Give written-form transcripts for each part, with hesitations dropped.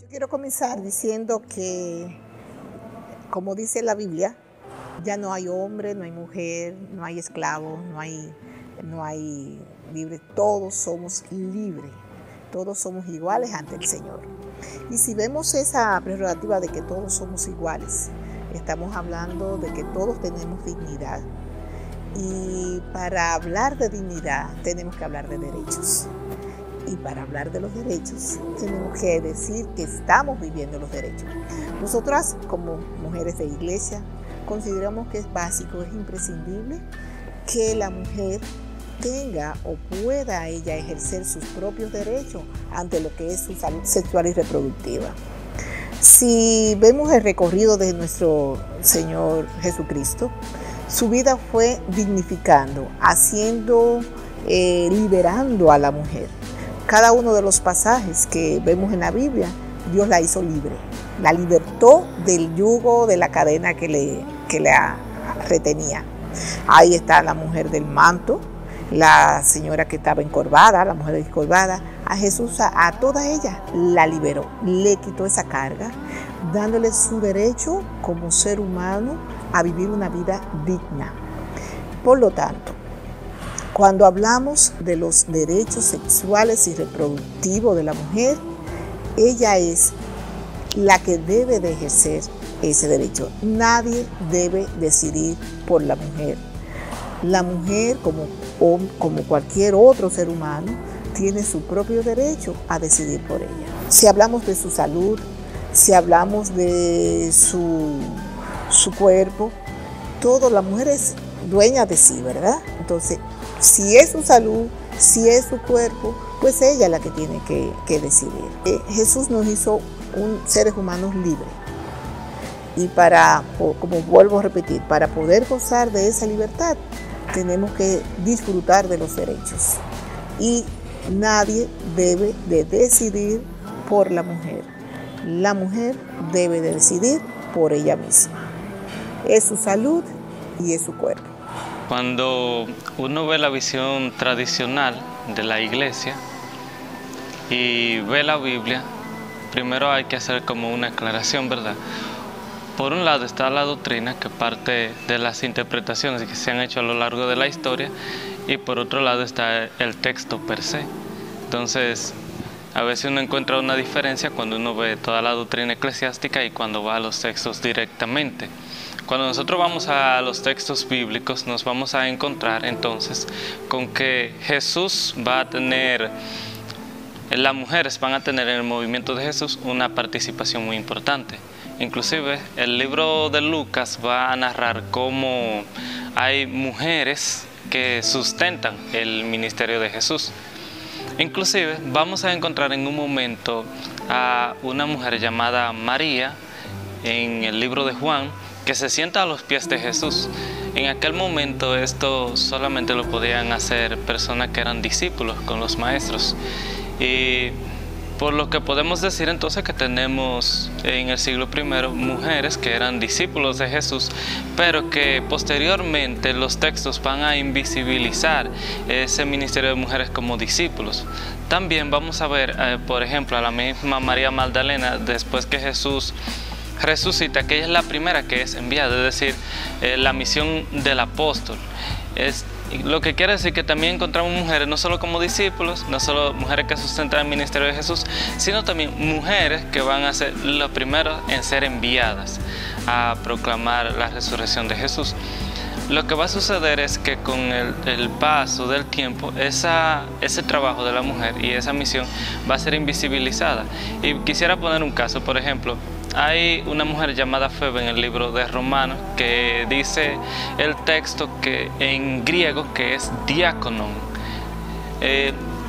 Yo quiero comenzar diciendo que, como dice la Biblia, ya no hay hombre, no hay mujer, no hay esclavo, no hay libre, todos somos libres, todos somos iguales ante el Señor. Y si vemos esa prerrogativa de que todos somos iguales, estamos hablando de que todos tenemos dignidad. Y para hablar de dignidad tenemos que hablar de derechos. Y para hablar de los derechos tenemos que decir que estamos viviendo los derechos. Nosotras, como mujeres de iglesia, consideramos que es básico, es imprescindible que la mujer tenga o pueda ella ejercer sus propios derechos ante lo que es su salud sexual y reproductiva. Si vemos el recorrido de nuestro Señor Jesucristo, su vida fue dignificando, liberando a la mujer. Cada uno de los pasajes que vemos en la Biblia, Dios la hizo libre, la libertó del yugo, de la cadena que la retenía. Ahí está la mujer del manto, la señora que estaba encorvada, la mujer encorvada. A Jesús, a toda ella la liberó, le quitó esa carga, dándole su derecho como ser humano a vivir una vida digna. Por lo tanto, cuando hablamos de los derechos sexuales y reproductivos de la mujer, ella es la que debe de ejercer ese derecho. Nadie debe decidir por la mujer. La mujer, como cualquier otro ser humano, tiene su propio derecho a decidir por ella. Si hablamos de su salud, si hablamos de su cuerpo, todo, la mujer es dueña de sí, ¿verdad? Entonces, si es su salud, si es su cuerpo, pues ella es la que tiene que decidir. Jesús nos hizo seres humanos libres. Y como vuelvo a repetir, para poder gozar de esa libertad, tenemos que disfrutar de los derechos. Y nadie debe de decidir por la mujer. La mujer debe de decidir por ella misma. Es su salud y es su cuerpo. Cuando uno ve la visión tradicional de la iglesia y ve la Biblia, primero hay que hacer como una aclaración, ¿verdad? Por un lado está la doctrina, que parte de las interpretaciones que se han hecho a lo largo de la historia, y por otro lado está el texto per se. Entonces, a veces uno encuentra una diferencia cuando uno ve toda la doctrina eclesiástica y cuando va a los textos directamente. Cuando nosotros vamos a los textos bíblicos, nos vamos a encontrar entonces con que Jesús va a tener, las mujeres van a tener en el movimiento de Jesús una participación muy importante. Inclusive el libro de Lucas va a narrar cómo hay mujeres que sustentan el ministerio de Jesús. Inclusive vamos a encontrar en un momento a una mujer llamada María en el libro de Juan, que se sienta a los pies de Jesús. En aquel momento esto solamente lo podían hacer personas que eran discípulos con los maestros. Y por lo que podemos decir entonces que tenemos en el siglo I mujeres que eran discípulos de Jesús, pero que posteriormente los textos van a invisibilizar ese ministerio de mujeres como discípulos. También vamos a ver, por ejemplo, a la misma María Magdalena, después que Jesús resucita, que ella es la primera que es enviada, es decir, la misión del apóstol. Lo que quiere decir que también encontramos mujeres, no solo como discípulos, no solo mujeres que sustentan el ministerio de Jesús, sino también mujeres que van a ser los primeros en ser enviadas a proclamar la resurrección de Jesús. Lo que va a suceder es que con el paso del tiempo, ese trabajo de la mujer y esa misión va a ser invisibilizada. Y quisiera poner un caso, por ejemplo, hay una mujer llamada Febe en el libro de Romanos que dice el texto que en griego que es diáconon.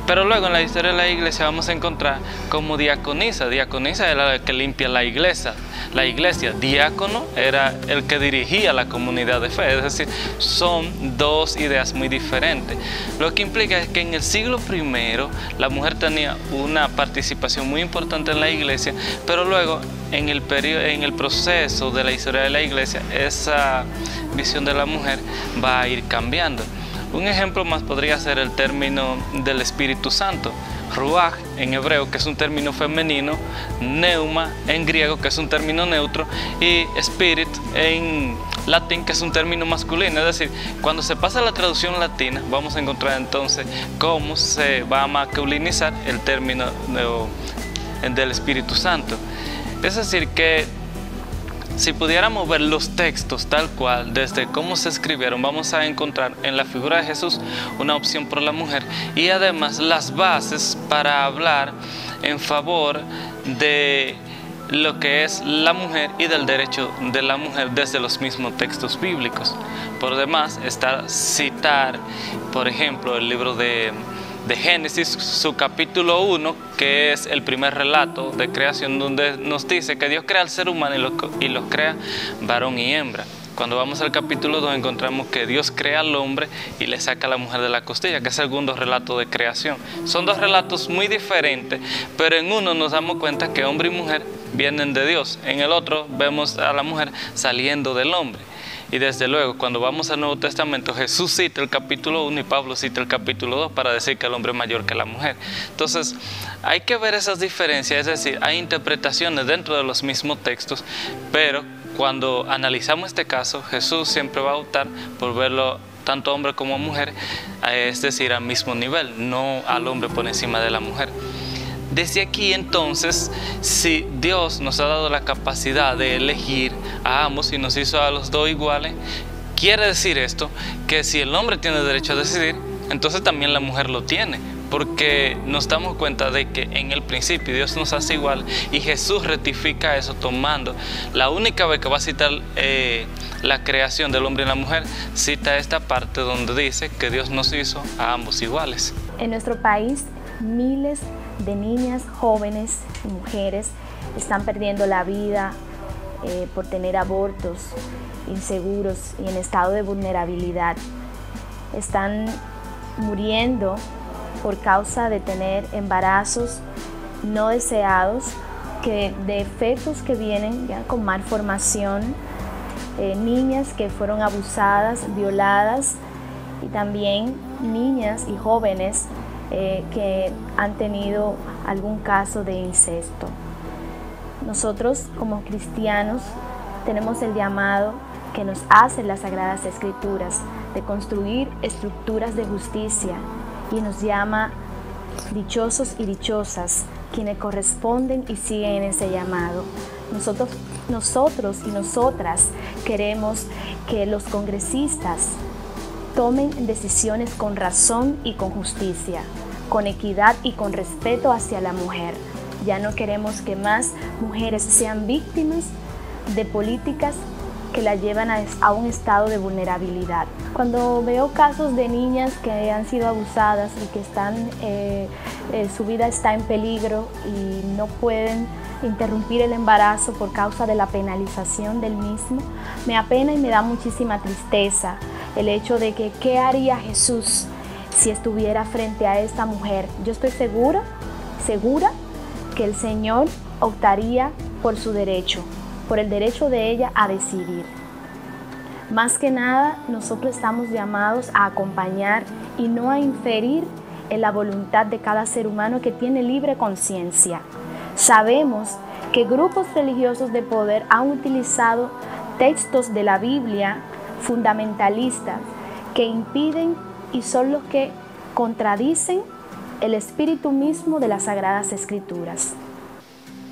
Pero luego en la historia de la iglesia vamos a encontrar como diaconisa. Diaconisa era la que limpia la iglesia. Diácono era el que dirigía la comunidad de fe. Es decir, son dos ideas muy diferentes. Lo que implica es que en el siglo I la mujer tenía una participación muy importante en la iglesia, pero luego en el proceso de la historia de la iglesia esa visión de la mujer va a ir cambiando. Un ejemplo más podría ser el término del Espíritu Santo. ruach en hebreo, que es un término femenino, pneuma en griego, que es un término neutro, y spirit en latín, que es un término masculino. Es decir, cuando se pasa a la traducción latina, vamos a encontrar entonces cómo se va a masculinizar el término del Espíritu Santo. Es decir, que si pudiéramos ver los textos tal cual, desde cómo se escribieron, vamos a encontrar en la figura de Jesús una opción por la mujer y además las bases para hablar en favor de lo que es la mujer y del derecho de la mujer desde los mismos textos bíblicos. Por demás está citar, por ejemplo, el libro de Génesis, su capítulo 1, que es el primer relato de creación, donde nos dice que Dios crea al ser humano y los crea varón y hembra. Cuando vamos al capítulo 2 encontramos que Dios crea al hombre y le saca a la mujer de la costilla, que es el segundo relato de creación. Son dos relatos muy diferentes, pero en uno nos damos cuenta que hombre y mujer vienen de Dios, en el otro vemos a la mujer saliendo del hombre. Y desde luego, cuando vamos al Nuevo Testamento, Jesús cita el capítulo 1 y Pablo cita el capítulo 2 para decir que el hombre es mayor que la mujer. Entonces, hay que ver esas diferencias, es decir, hay interpretaciones dentro de los mismos textos, pero cuando analizamos este caso, Jesús siempre va a optar por verlo tanto hombre como mujer, es decir, al mismo nivel, no al hombre por encima de la mujer. Desde aquí entonces, si Dios nos ha dado la capacidad de elegir a ambos y nos hizo a los dos iguales, quiere decir esto que si el hombre tiene derecho a decidir, entonces también la mujer lo tiene, porque nos damos cuenta de que en el principio Dios nos hace igual y Jesús rectifica eso tomando la única vez que va a citar la creación del hombre y la mujer, cita esta parte donde dice que Dios nos hizo a ambos iguales. En nuestro país, miles de niñas, jóvenes y mujeres están perdiendo la vida por tener abortos inseguros y en estado de vulnerabilidad. Están muriendo por causa de tener embarazos no deseados, de fetos que vienen ya con malformación, niñas que fueron abusadas, violadas y también niñas y jóvenes que han tenido algún caso de incesto. Nosotros como cristianos tenemos el llamado que nos hacen las Sagradas Escrituras de construir estructuras de justicia y nos llama dichosos y dichosas quienes corresponden y siguen ese llamado. Nosotros y nosotras queremos que los congresistas tomen decisiones con razón y con justicia, con equidad y con respeto hacia la mujer. Ya no queremos que más mujeres sean víctimas de políticas que la llevan a un estado de vulnerabilidad. Cuando veo casos de niñas que han sido abusadas y que su vida está en peligro y no pueden interrumpir el embarazo por causa de la penalización del mismo, me apena y me da muchísima tristeza el hecho de que ¿qué haría Jesús si estuviera frente a esta mujer? Yo estoy segura que el Señor optaría por su derecho, por el derecho de ella a decidir. Más que nada, nosotros estamos llamados a acompañar y no a inferir en la voluntad de cada ser humano que tiene libre conciencia. Sabemos que grupos religiosos de poder han utilizado textos de la Biblia fundamentalistas que impiden y son los que contradicen el espíritu mismo de las Sagradas Escrituras.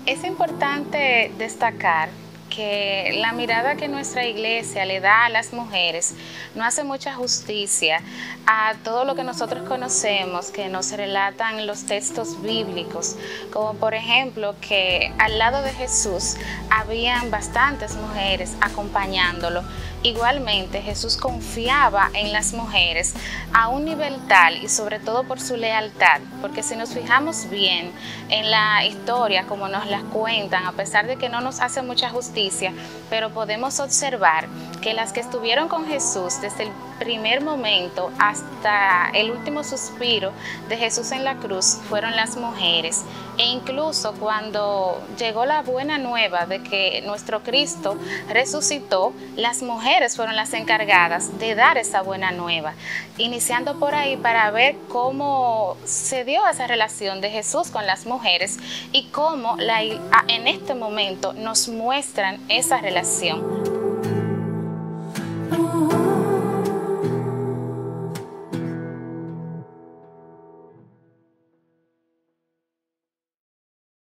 Es importante destacar que la mirada que nuestra iglesia le da a las mujeres no hace mucha justicia a todo lo que nosotros conocemos, que nos relatan los textos bíblicos, como por ejemplo que al lado de Jesús habían bastantes mujeres acompañándolo. Igualmente Jesús confiaba en las mujeres a un nivel tal y sobre todo por su lealtad, porque si nos fijamos bien en la historia como nos la cuentan, a pesar de que no nos hace mucha justicia, pero podemos observar que las que estuvieron con Jesús desde el primer momento hasta el último suspiro de Jesús en la cruz fueron las mujeres. E incluso cuando llegó la buena nueva de que nuestro Cristo resucitó, las mujeres fueron las encargadas de dar esa buena nueva, iniciando por ahí para ver cómo se dio esa relación de Jesús con las mujeres y cómo en este momento nos muestran esa relación.